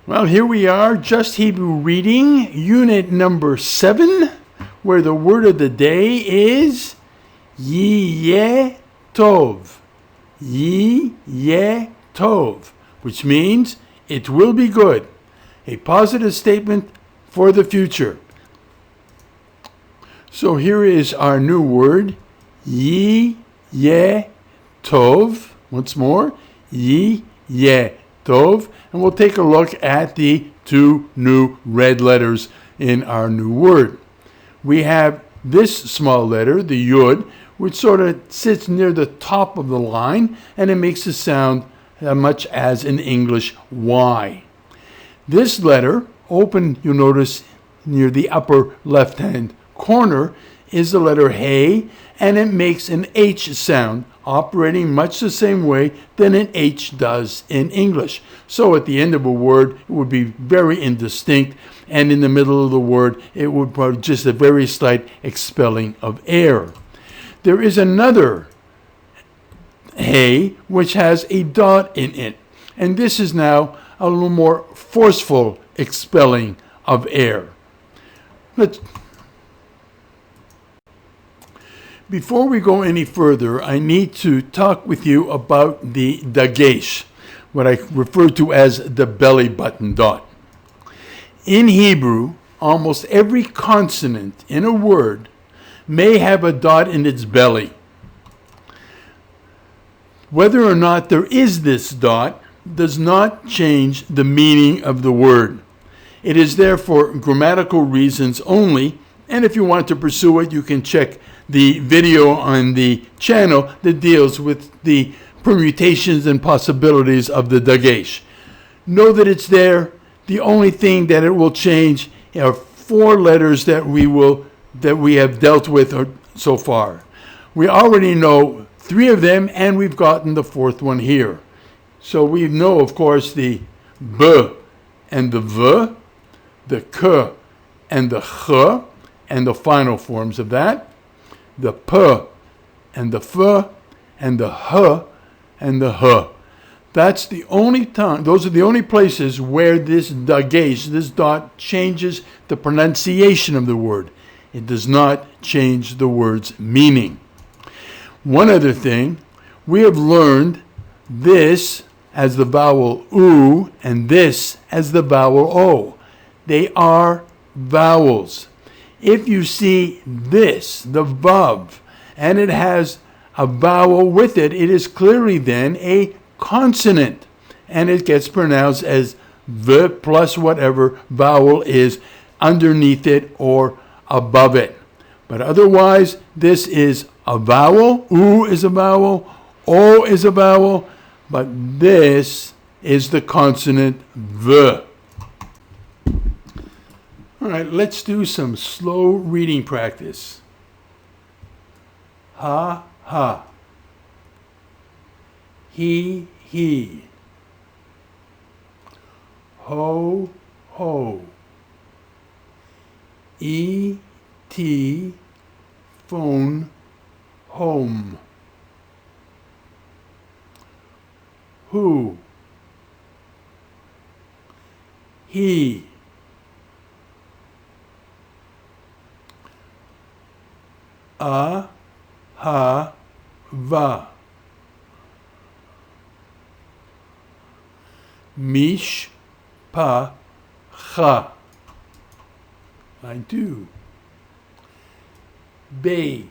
Well, here we are, Just Hebrew Reading, Unit number 7, where the word of the day is Yihyeh Tov. Yihyeh Tov, which means it will be good, a positive statement for the future. So here is our new word, Yihyeh Tov. Once more, Yihyeh Tov. And we'll take a look at the two new red letters in our new word. We have this small letter, the Yud, which sort of sits near the top of the line, and it makes a sound much as in English Y. This letter, open, you'll notice near the upper left-hand corner, is the letter Hey, and it makes an H sound, operating much the same way than an H does in English. So at the end of a word, it would be very indistinct, and in the middle of the word, it would be just a very slight expelling of air. There is another Hey, which has a dot in it, and this is now a little more forceful expelling of air. Before we go any further, I need to talk with you about the dagesh, what I refer to as the belly button dot. In Hebrew, almost every consonant in a word may have a dot in its belly. Whether or not there is this dot does not change the meaning of the word. It is there for grammatical reasons only, and if you want to pursue it, you can check the video on the channel that deals with the permutations and possibilities of the dagesh. Know that it's there. The only thing that it will change are 4 letters that we have dealt with so far. We already know 3 of them, and we've gotten the 4th one here. So we know, of course, the B and the V, the K and the Ch, and the final forms of that, the P and the F and the H and the H. That's the only time, those are the only places where this dagesh, this dot, changes the pronunciation of the word. It does not change the word's meaning. One other thing, we have learned this as the vowel U and this as the vowel O. They are vowels. If you see this, the vav, and it has a vowel with it, it is clearly then a consonant, and it gets pronounced as V plus whatever vowel is underneath it or above it. But otherwise, this is a vowel. U is a vowel. O is a vowel. But this is the consonant V. All right, let's do some slow reading practice. Ha, ha. He. Ho, ho. E-T, phone, home. Who. He. A, ha, va. Mish, pa, cha. Line 2. Be.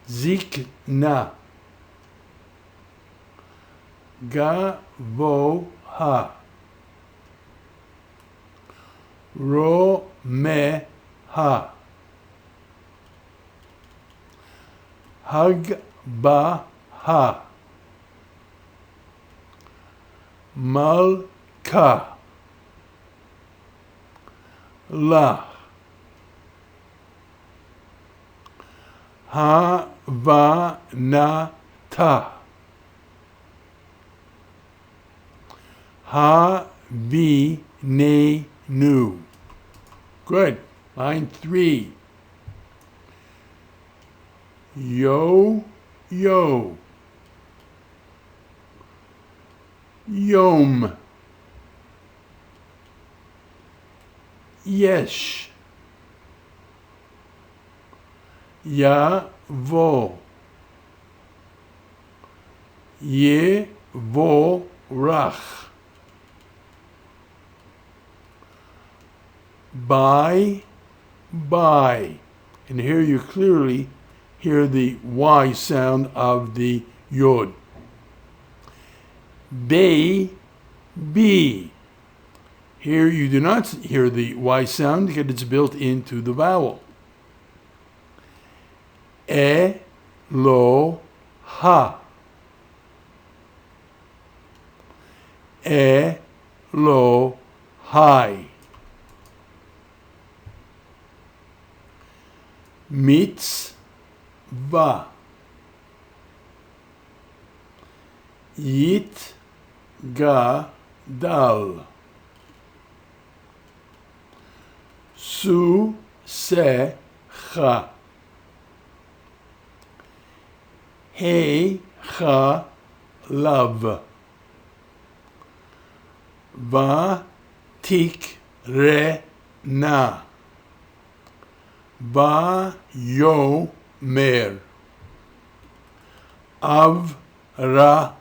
Zikna. Gavoha. Romeha. Hagbaha. Malka. La. Havanata. Havinenu. Good. Line 3. Yo. Yom. Yesh. Yavo. Yevorach. By. And here you clearly hear the Y sound of the Yod. Be. Here you do not hear the Y sound because it's built into the vowel. Eloha. Elohai. Mitzvah. Yitgadal. Susecha. Heichalav. Vatikrena. Vayomer. Avraham.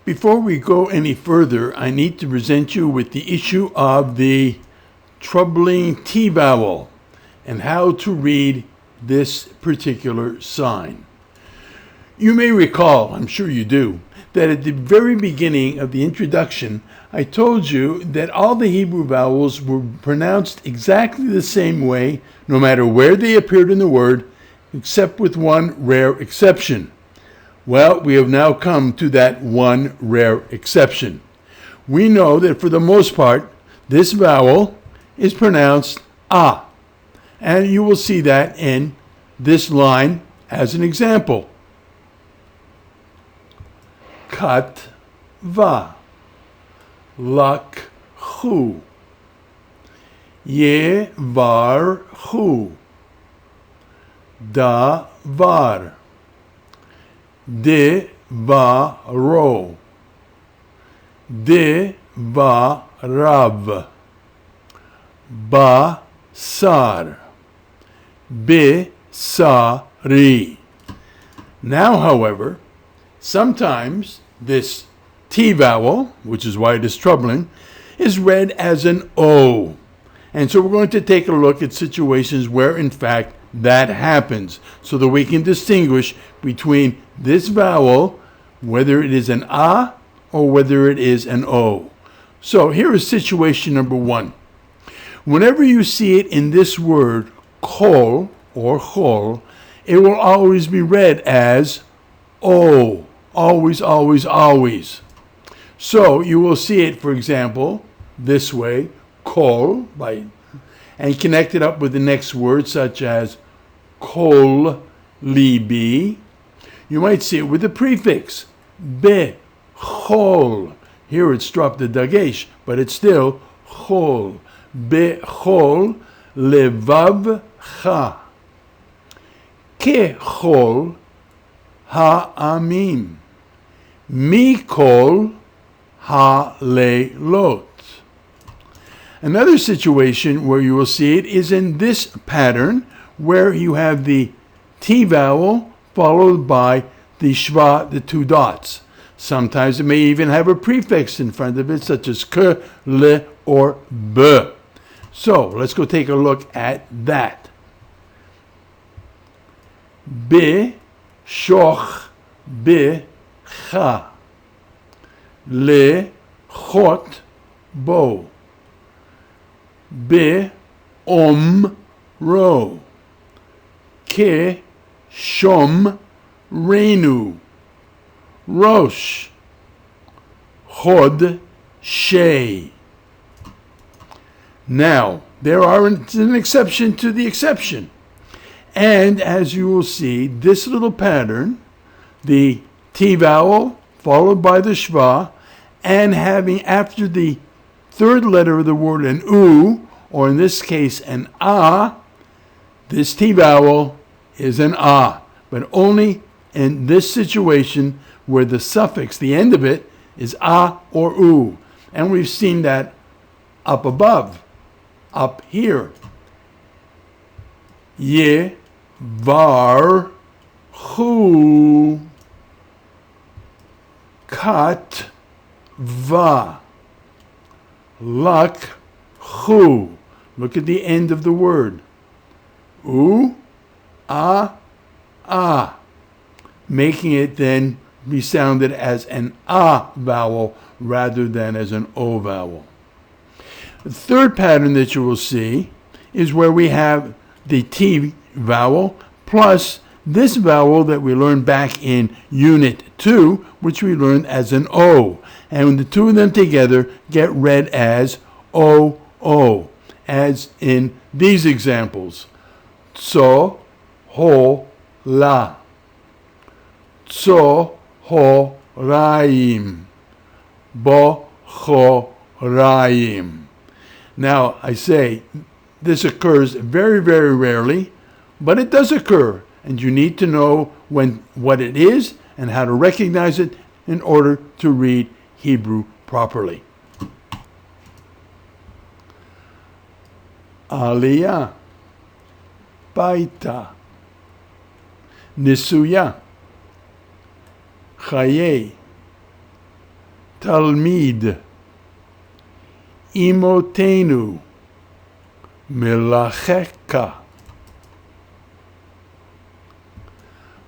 Before we go any further, I need to present you with the issue of the troubling T vowel and how to read this particular sign. You may recall, I'm sure you do, that at the very beginning of the introduction, I told you that all the Hebrew vowels were pronounced exactly the same way, no matter where they appeared in the word, except with one rare exception. Well, we have now come to that one rare exception. We know that for the most part, this vowel is pronounced ah, and you will see that in this line as an example. Katva, lakhu, yevarchu, davar, devaro, devarav, basar, besari. Now, however, sometimes this T vowel, which is why it is troubling, is read as an O. And so we're going to take a look at situations where, in fact, that happens so that we can distinguish between this vowel, whether it is an A or whether it is an O. So here is situation number one. Whenever you see it in this word, kol or chol, it will always be read as O. Always, always, always. So you will see it, for example, this way, kol, and connect it up with the next word, such as kol libi. You might see it with the prefix, be, chol. Here it's dropped the dagesh, but it's still chol. Be, chol, levav, cha. Ke, chol, ha'amim. Mikol, ha'leilot. Another situation where you will see it is in this pattern, where you have the T vowel followed by the shva, the two dots. Sometimes it may even have a prefix in front of it, such as ke, le, or b. So let's go take a look at that. Be, shoch, be, cha. Le, chot, bo. Be, ro. Ke, shom, renu. Rosh, chod, shei. Now, there is an exception to the exception. And as you will see, this little pattern, the T vowel followed by the shva, and having after the third letter of the word an u, or in this case an a, This T vowel is an ah, but only in this situation where the suffix, the end of it, is ah or oo. And we've seen that up above, up here. Ye, var, hu, kat, va, lak, hu. Look at the end of the word. U, ah, ah. Making it then be sounded as an ah vowel rather than as an o vowel. The third pattern that you will see is where we have the T vowel plus this vowel that we learned back in Unit 2, which we learned as an O. And the two of them together get read as O-O, as in these examples. Tso, ho, la. Tso, ho, raim. Bo, cho, raim. Now, I say, this occurs very, very rarely, but it does occur, and you need to know what it is and how to recognize it in order to read Hebrew properly. Aliyah, Baita, Nisuya, Chaye, Talmid, Imotenu, Melacheka,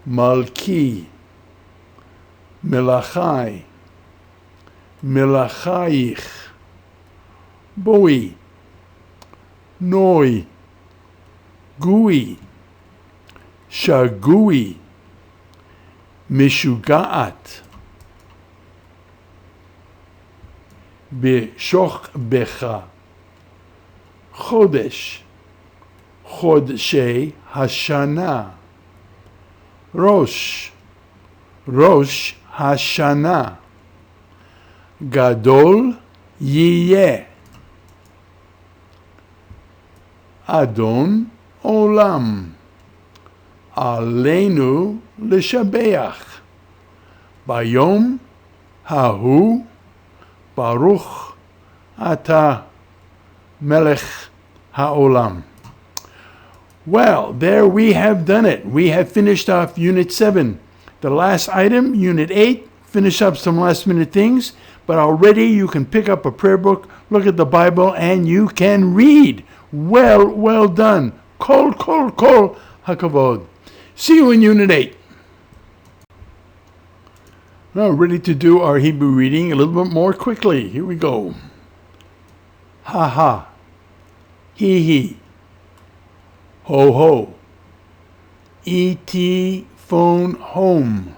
Malki, Melachai, Melachaich, Boi, Noi, Gui, Shagui, Mishugaat, Beshoch Becha, Chodesh, Chodshei Hashana, Rosh, Rosh Hashana, Gadol Yihyeh, Adon Olam, Aleinu L'Shabeach, Bayom Hahu, Baruch Ata Melech Haolam. Well, there we have done it. We have finished off Unit 7. The last item, Unit 8, finish up some last minute things, but already you can pick up a prayer book, look at the Bible, and you can read. Well done. Kol hakavod. See you in Unit 8. Now, ready to do our Hebrew reading a little bit more quickly. Here we go. Ha ha. He. Ho ho. E.T. phone home.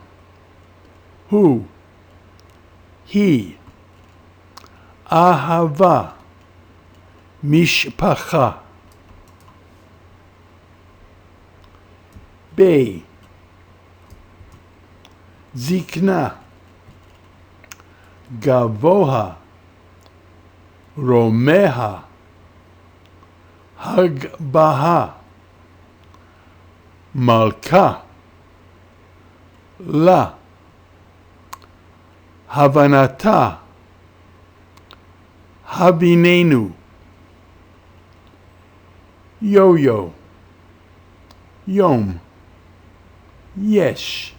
Who? He. Ahava. Mishpacha. Be. Zikna. Gavoha. Romeha. Hagbaha. Malka. La. Havanata. Habinenu. Yo-yo. Yom. Yesh.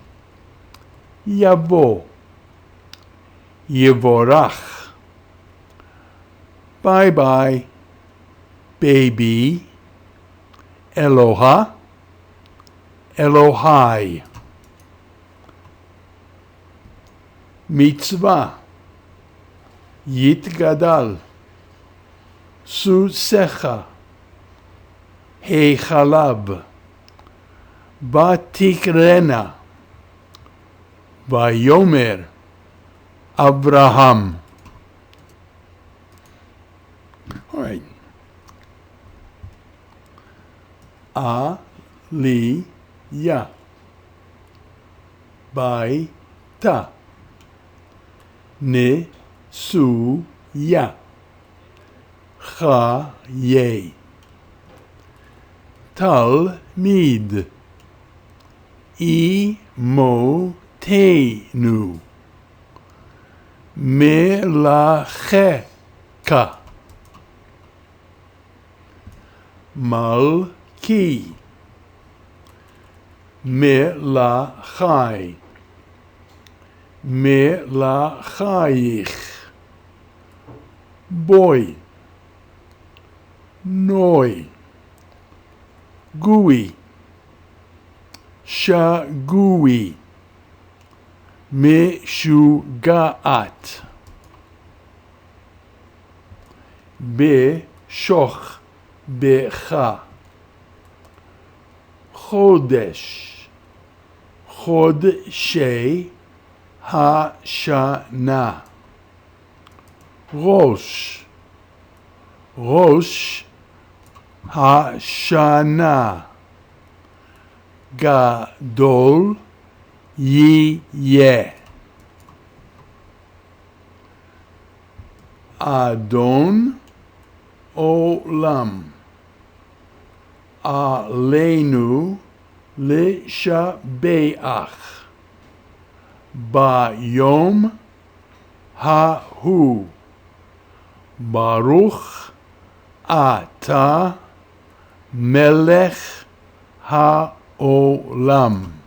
Yavo. Yevorach. Bye-bye. Baby. Eloha. Elohai. Mitzvah. Yitgadal. Susecha. Hechalab. Batikrena. Vayomer. Abraham. All right. Aliyah. Baita. Nesuya. Chaye. תלמיד, אמותינו, מלאכך, מלכי, מלאכי, מלאכייך, בוי, נוי, גוי, שגוי, משוגעת, בשוך בך, חודש, חודשי השנה, ראש, ראש השנה, גדול יהיה, אדון עולם, עלינו לשבח, ביום ההוא, ברוך אתה מלך העולם.